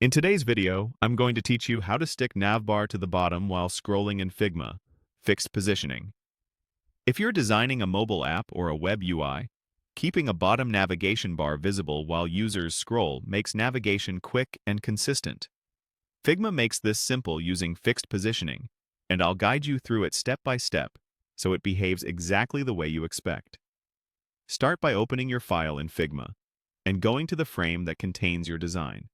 In today's video, I'm going to teach you how to stick Navbar to the bottom while scrolling in Figma, fixed positioning. If you're designing a mobile app or a web UI, keeping a bottom navigation bar visible while users scroll makes navigation quick and consistent. Figma makes this simple using fixed positioning, and I'll guide you through it step by step so it behaves exactly the way you expect. Start by opening your file in Figma and going to the frame that contains your design.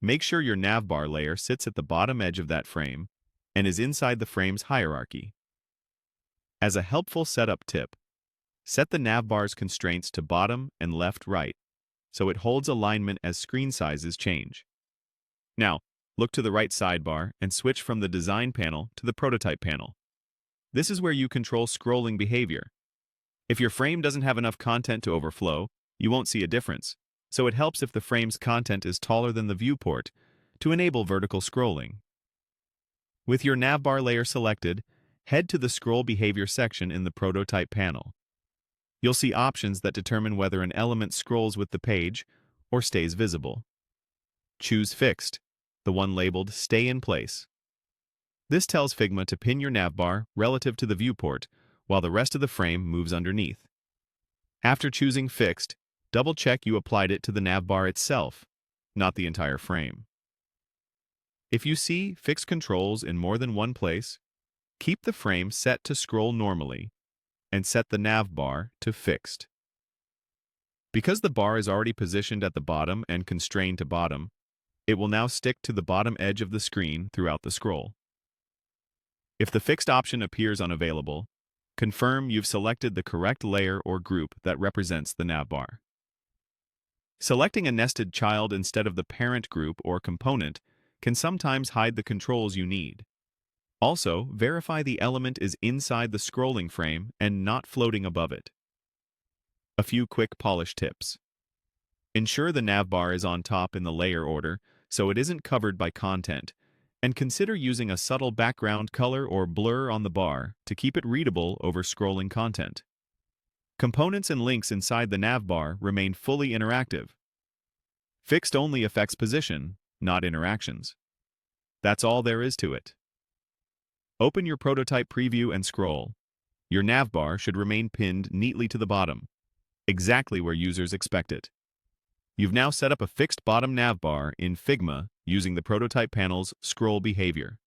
Make sure your navbar layer sits at the bottom edge of that frame and is inside the frame's hierarchy. As a helpful setup tip, set the navbar's constraints to bottom and left-right so it holds alignment as screen sizes change. Now, look to the right sidebar and switch from the Design panel to the Prototype panel. This is where you control scrolling behavior. If your frame doesn't have enough content to overflow, you won't see a difference. So it helps if the frame's content is taller than the viewport to enable vertical scrolling. With your navbar layer selected, head to the Scroll Behavior section in the Prototype panel. You'll see options that determine whether an element scrolls with the page or stays visible. Choose Fixed, the one labeled Stay in Place. This tells Figma to pin your navbar relative to the viewport while the rest of the frame moves underneath. After choosing Fixed, double-check you applied it to the navbar itself, not the entire frame. If you see fixed controls in more than one place, keep the frame set to scroll normally and set the navbar to Fixed. Because the bar is already positioned at the bottom and constrained to bottom, it will now stick to the bottom edge of the screen throughout the scroll. If the Fixed option appears unavailable, confirm you've selected the correct layer or group that represents the navbar. Selecting a nested child instead of the parent group or component can sometimes hide the controls you need. Also, verify the element is inside the scrolling frame and not floating above it. A few quick polish tips. Ensure the navbar is on top in the layer order so it isn't covered by content, and consider using a subtle background color or blur on the bar to keep it readable over scrolling content. Components and links inside the navbar remain fully interactive. Fixed only affects position, not interactions. That's all there is to it. Open your prototype preview and scroll. Your navbar should remain pinned neatly to the bottom, exactly where users expect it. You've now set up a fixed bottom navbar in Figma using the prototype panel's scroll behavior.